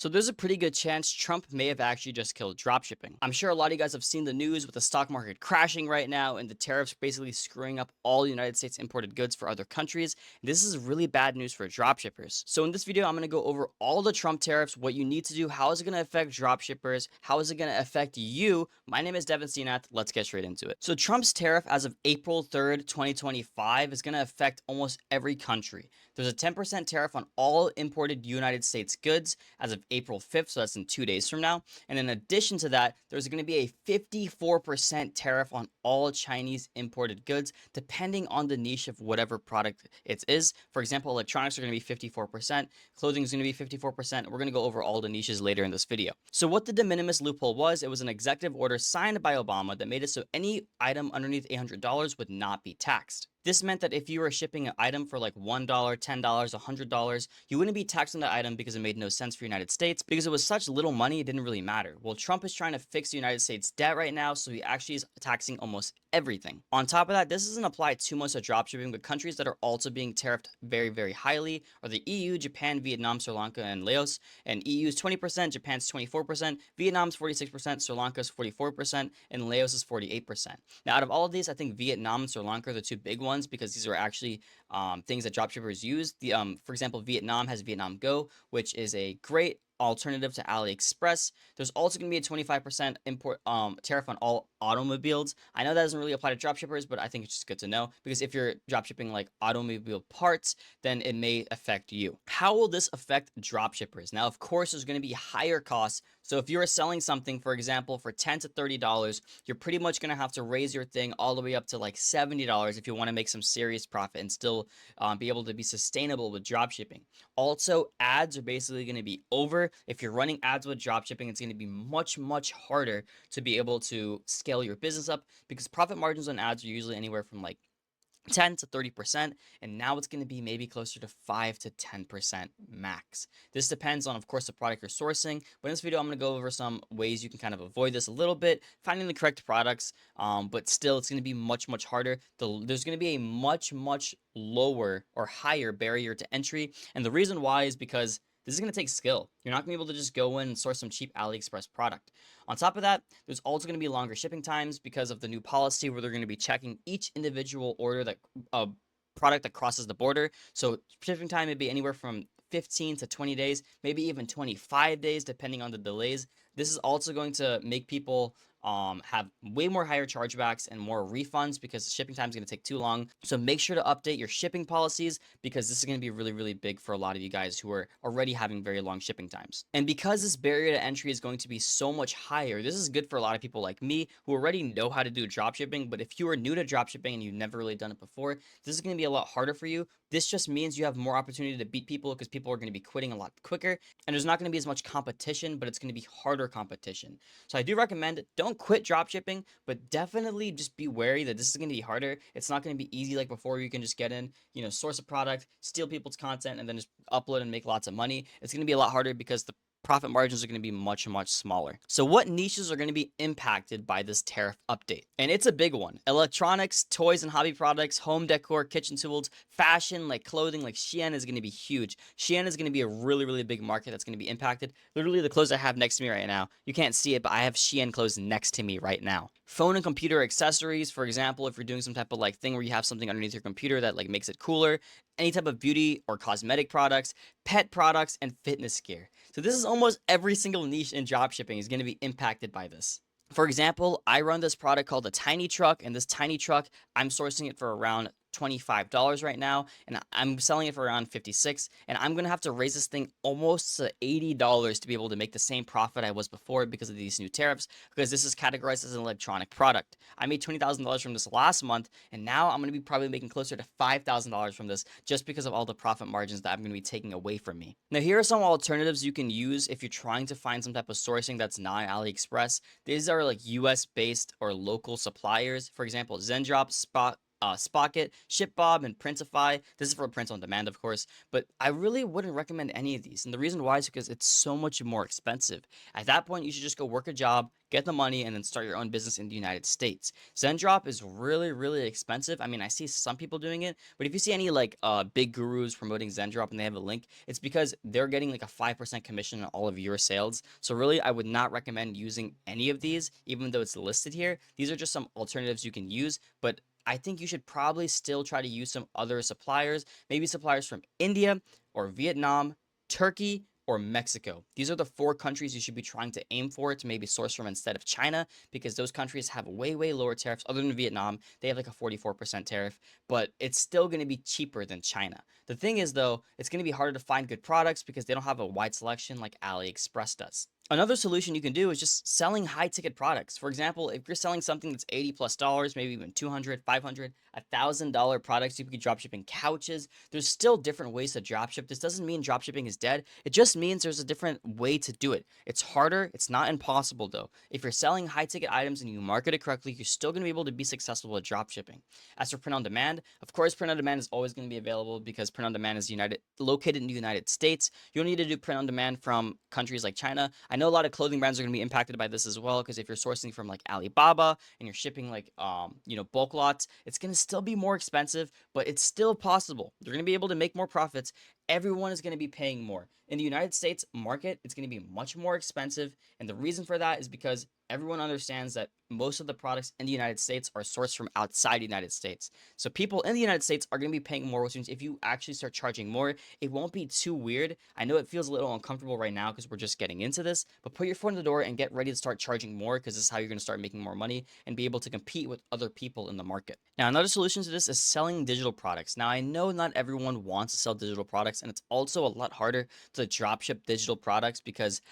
So there's a pretty good chance Trump may have actually just killed dropshipping. I'm sure a lot of you guys have seen the news with the stock market crashing right now and the tariffs basically screwing up all United States imported goods for other countries. This is really bad news for dropshippers. So in this video, I'm going to go over all the Trump tariffs, what you need to do, how is it going to affect dropshippers, how is it going to affect you. My name is Devin Senath. Let's get straight into it. So Trump's tariff as of April 3rd, 2025 is going to affect almost every country. There's a 10% tariff on all imported United States goods as of April 5th, so that's in 2 days from now. And in addition to that, there's going to be a 54% tariff on all Chinese imported goods, depending on the niche of whatever product it is. For example, electronics are going to be 54%, clothing is going to be 54%. We're going to go over all the niches later in this video. So what the de minimis loophole was, it was an executive order signed by Obama that made it so any item underneath $800 would not be taxed. This meant that if you were shipping an item for like $1, $10, $100, you wouldn't be taxed on that item because it made no sense for the United States because it was such little money, it didn't really matter. Well, Trump is trying to fix the United States debt right now, so he actually is taxing almost everything. On top of that, this doesn't apply too much to dropshipping, but countries that are also being tariffed very, very highly are the EU, Japan, Vietnam, Sri Lanka, and Laos. And EU is 20%, Japan's 24%, Vietnam's 46%, Sri Lanka's 44%, and Laos is 48%. Now, out of all of these, I think Vietnam and Sri Lanka are the two big ones because these are actually things that dropshippers use. For example, Vietnam has Vietnam Go, which is a great alternative to AliExpress. There's also going to be a 25% import tariff on all automobiles. I know that doesn't really apply to dropshippers, but I think it's just good to know because if you're dropshipping like automobile parts, then it may affect you. How will this affect dropshippers? Now, of course, there's going to be higher costs. So if you're selling something, for example, for $10 to $30, you're pretty much going to have to raise your thing all the way up to like $70 if you want to make some serious profit and still be able to be sustainable with dropshipping. Also, ads are basically going to be over. If you're running ads with dropshipping, it's going to be much, much harder to be able to scale your business up because profit margins on ads are usually anywhere from like 10 to 30%, and now it's going to be maybe closer to 5 to 10% max. This depends on, of course, the product you're sourcing, but in this video I'm going to go over some ways you can kind of avoid this a little bit, finding the correct products, but still it's going to be much, much harder. There's going to be a much, much lower or higher barrier to entry, and the reason why is because this is going to take skill. You're not going to be able to just go in and source some cheap AliExpress product. On top of that, there's also going to be longer shipping times because of the new policy where they're going to be checking each individual order that product that crosses the border. So shipping time may be anywhere from 15 to 20 days, maybe even 25 days, depending on the delays. This is also going to make people have way more higher chargebacks and more refunds because the shipping time is going to take too long. So make sure to update your shipping policies because this is going to be really, really big for a lot of you guys who are already having very long shipping times. And because this barrier to entry is going to be so much higher, this is good for a lot of people like me who already know how to do dropshipping. But if you are new to dropshipping and you've never really done it before, this is going to be a lot harder for you. This just means you have more opportunity to beat people because people are going to be quitting a lot quicker, and there's not going to be as much competition, but it's going to be harder competition. So I do recommend don't quit dropshipping, but definitely just be wary that this is going to be harder. It's not going to be easy like before. You can just get in, source a product, steal people's content, and then just upload and make lots of money. It's going to be a lot harder because the profit margins are going to be much, much smaller. So what niches are going to be impacted by this tariff update? And it's a big one. Electronics, toys and hobby products, home decor, kitchen tools, fashion, like clothing, like Shein is going to be huge. Shein is going to be a really, really big market that's going to be impacted. Literally the clothes I have next to me right now, you can't see it, but I have Shein clothes next to me right now. Phone and computer accessories, for example, if you're doing some type of like thing where you have something underneath your computer that like makes it cooler, any type of beauty or cosmetic products, pet products, and fitness gear. So this is almost every single niche in dropshipping is going to be impacted by this. For example, I run this product called a tiny truck, and this tiny truck, I'm sourcing it for around $25 right now, and I'm selling it for around $56, and I'm gonna have to raise this thing almost to $80 to be able to make the same profit I was before because of these new tariffs, because this is categorized as an electronic product. I made $20,000 from this last month, and now I'm gonna be probably making closer to $5,000 from this just because of all the profit margins that I'm gonna be taking away from me. Now, here are some alternatives you can use if you're trying to find some type of sourcing that's not AliExpress. These are like US based or local suppliers. For example, Zendrop, Spot, Spocket, ShipBob, and Printify. This is for print on demand, of course, but I really wouldn't recommend any of these. And the reason why is because it's so much more expensive. At that point, you should just go work a job, get the money, and then start your own business in the United States. Zendrop is really, really expensive. I mean, I see some people doing it, but if you see any like big gurus promoting Zendrop and they have a link, it's because they're getting like a 5% commission on all of your sales. So really, I would not recommend using any of these, even though it's listed here. These are just some alternatives you can use, but I think you should probably still try to use some other suppliers, maybe suppliers from India or Vietnam, Turkey, or Mexico. These are the 4 countries you should be trying to aim for to maybe source from instead of China, because those countries have way, way lower tariffs. Other than Vietnam, they have like a 44% tariff, but it's still going to be cheaper than China. The thing is, though, it's going to be harder to find good products because they don't have a wide selection like AliExpress does. Another solution you can do is just selling high ticket products. For example, if you're selling something that's $80 plus, maybe even 200, 500, $1,000 products, you could be dropshipping couches. There's still different ways to dropship. This doesn't mean dropshipping is dead. It just means there's a different way to do it. It's harder. It's not impossible though. If you're selling high ticket items and you market it correctly, you're still going to be able to be successful at dropshipping. As for print on demand, of course, print on demand is always going to be available because print on demand is located in the United States. You don't need to do print on demand from countries like China. I know a lot of clothing brands are going to be impacted by this as well, because if you're sourcing from like Alibaba and you're shipping like bulk lots, it's going to still be more expensive, but it's still possible. You're going to be able to make more profits. Everyone is going to be paying more. In the United States market, it's going to be much more expensive, and the reason for that is because everyone understands that most of the products in the United States are sourced from outside the United States. So people in the United States are going to be paying more, which means if you actually start charging more, it won't be too weird. I know it feels a little uncomfortable right now because we're just getting into this, but put your foot in the door and get ready to start charging more, because this is how you're going to start making more money and be able to compete with other people in the market. Now, another solution to this is selling digital products. Now, I know not everyone wants to sell digital products, and it's also a lot harder to dropship digital products because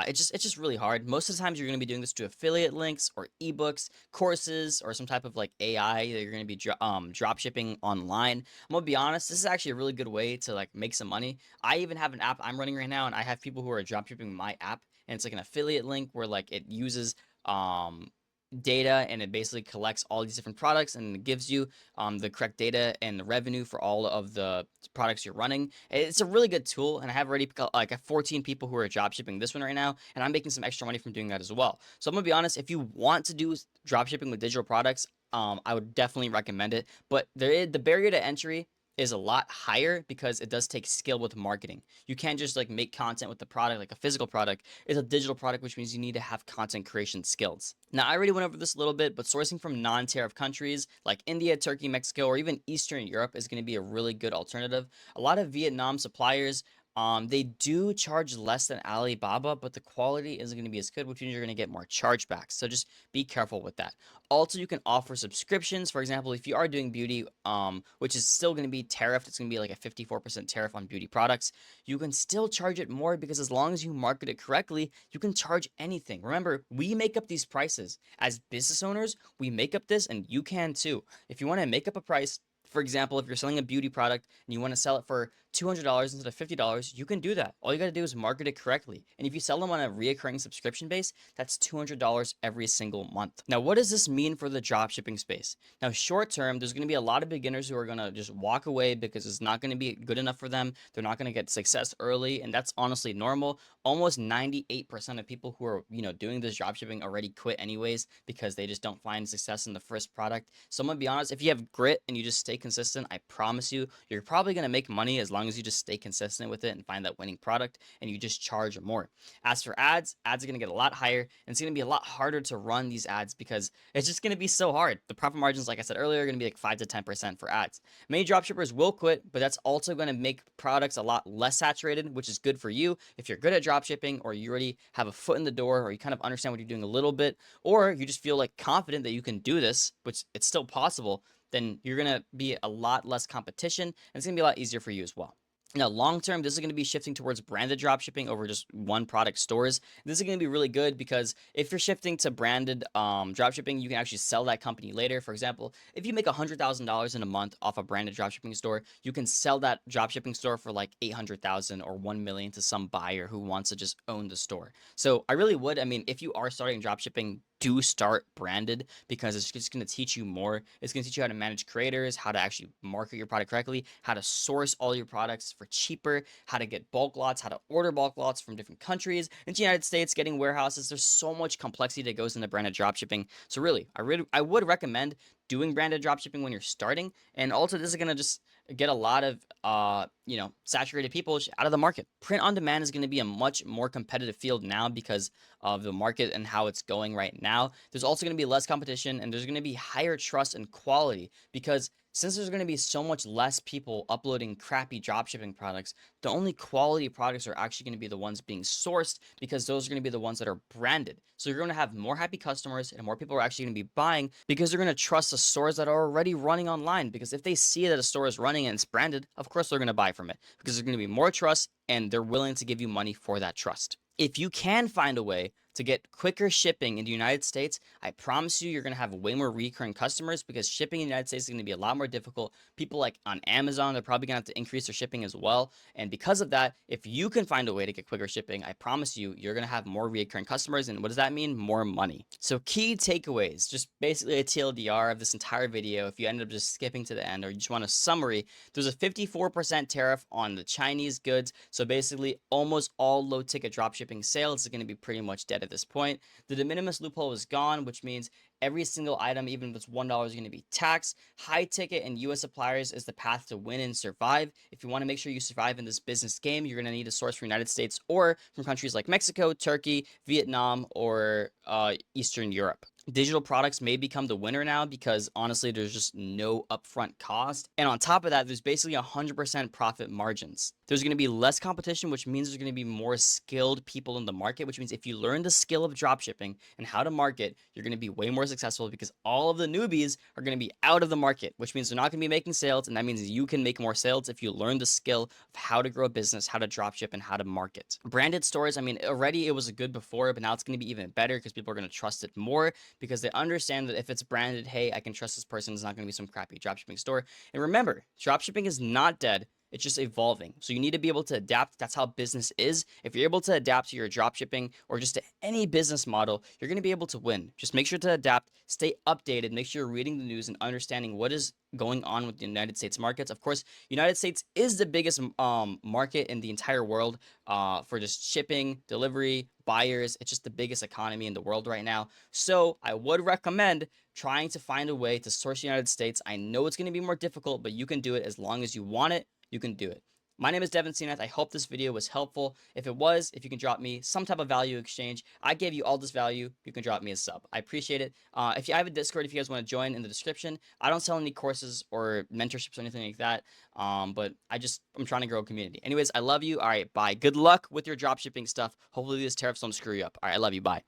it's just really hard. Most of the times you're going to be doing this to affiliate links or ebooks, courses, or some type of like AI that you're going to be drop shipping online. I'm gonna be honest, this is actually a really good way to like make some money. I even have an app I'm running right now, and I have people who are drop shipping my app, and it's like an affiliate link where like it uses data, and it basically collects all these different products and it gives you the correct data and the revenue for all of the products you're running. It's a really good tool, and I have already like 14 people who are drop shipping this one right now, and I'm making some extra money from doing that as well. So I'm gonna be honest, if you want to do drop shipping with digital products, I would definitely recommend it. But the barrier to entry is a lot higher because it does take skill with marketing. You can't just like make content with the product like a physical product. It's a digital product, which means you need to have content creation skills. Now, I already went over this a little bit, but sourcing from non-tariff countries like India, Turkey, Mexico, or even Eastern Europe is going to be a really good alternative. A lot of Vietnam suppliers, they do charge less than Alibaba, but the quality isn't going to be as good, which means you're going to get more chargebacks. So just be careful with that. Also, you can offer subscriptions. For example, if you are doing beauty, which is still going to be tariffed, it's going to be like a 54% tariff on beauty products. You can still charge it more because as long as you market it correctly, you can charge anything. Remember, we make up these prices. As business owners, we make up this, and you can too. If you want to make up a price, for example, if you're selling a beauty product and you want to sell it for $200 instead of $50, you can do that. All you got to do is market it correctly. And if you sell them on a reoccurring subscription base, that's $200 every single month. Now, what does this mean for the dropshipping space? Now, short term, there's going to be a lot of beginners who are going to just walk away because it's not going to be good enough for them. They're not going to get success early, and that's honestly normal. Almost 98% of people who are, doing this dropshipping already quit anyways because they just don't find success in the first product. So I'm going to be honest, if you have grit and you just stay consistent, I promise you, you're probably going to make money as long as you just stay consistent with it and find that winning product and you just charge more. As for ads are going to get a lot higher, and it's going to be a lot harder to run these ads because it's just going to be so hard. The profit margins, like I said earlier, are going to be like 5 to 10% for ads. Many dropshippers will quit, but that's also going to make products a lot less saturated, which is good for you if you're good at dropshipping, or you already have a foot in the door, or you kind of understand what you're doing a little bit, or you just feel like confident that you can do this, which it's still possible. Then you're going to be a lot less competition, and it's going to be a lot easier for you as well. Now, long term, this is going to be shifting towards branded dropshipping over just one product stores. This is going to be really good because if you're shifting to branded dropshipping, you can actually sell that company later. For example, if you make $100,000 in a month off a branded dropshipping store, you can sell that dropshipping store for like 800,000 or 1 million to some buyer who wants to just own the store. So I really would. I mean, if you are starting dropshipping, do start branded, because it's just going to teach you more. It's going to teach you how to manage creators, how to actually market your product correctly, how to source all your products for cheaper, how to get bulk lots, how to order bulk lots from different countries into the United States, getting warehouses. There's so much complexity that goes into branded dropshipping. So really, I would recommend doing branded dropshipping when you're starting. And also, this is going to just get a lot of saturated people out of the market. Print on demand is going to be a much more competitive field now because of the market and how it's going right now. There's also going to be less competition, and there's going to be higher trust and quality, because since there's going to be so much less people uploading crappy dropshipping products, the only quality products are actually going to be the ones being sourced, because those are going to be the ones that are branded. So you're going to have more happy customers, and more people are actually going to be buying, because they're going to trust the stores that are already running online. Because if they see that a store is running and it's branded, of course they're going to buy from it, because there's going to be more trust, and they're willing to give you money for that trust. If you can find a way to get quicker shipping in the United States, I promise you, you're going to have way more recurring customers, because shipping in the United States is going to be a lot more difficult. People like on Amazon, they're probably going to have to increase their shipping as well. And because of that, if you can find a way to get quicker shipping, I promise you, you're going to have more recurring customers. And what does that mean? More money. So key takeaways, just basically a TLDR of this entire video. If you ended up just skipping to the end, or you just want a summary, there's a 54% tariff on the Chinese goods. So basically, almost all low ticket dropshipping sales is going to be pretty much dead at this point. The de minimis loophole is gone, which means every single item, even if it's $1, is going to be taxed. High ticket and US suppliers is the path to win and survive. If you want to make sure you survive in this business game, you're going to need to source from the United States or from countries like Mexico, Turkey, Vietnam, or Eastern Europe. Digital products may become the winner now, because honestly, there's just no upfront cost. And on top of that, there's basically 100% profit margins. There's going to be less competition, which means there's going to be more skilled people in the market, which means if you learn the skill of dropshipping and how to market, you're going to be way more successful, because all of the newbies are going to be out of the market, which means they're not going to be making sales. And that means you can make more sales if you learn the skill of how to grow a business, how to dropship, and how to market. Branded stores, I mean, already it was good before, but now it's going to be even better, because people are going to trust it more, because they understand that if it's branded, hey, I can trust this person. It's not going to be some crappy dropshipping store. And remember, dropshipping is not dead. It's just evolving. So you need to be able to adapt. That's how business is. If you're able to adapt to your dropshipping or just to any business model, you're going to be able to win. Just make sure to adapt, stay updated, make sure you're reading the news and understanding what is going on with the United States markets. Of course, United States is the biggest market in the entire world for just shipping, delivery, buyers. It's just the biggest economy in the world right now. So I would recommend trying to find a way to source the United States. I know it's going to be more difficult, but you can do it. As long as you want it, you can do it. My name is Devin Senath. I hope this video was helpful. If it was, if you can drop me some type of value exchange, I gave you all this value, you can drop me a sub. I appreciate it. If you have a Discord, if you guys want to join, in the description. I don't sell any courses or mentorships or anything like that, but I'm trying to grow a community. Anyways, I love you. All right, bye. Good luck with your dropshipping stuff. Hopefully these tariffs don't screw you up. All right, I love you. Bye.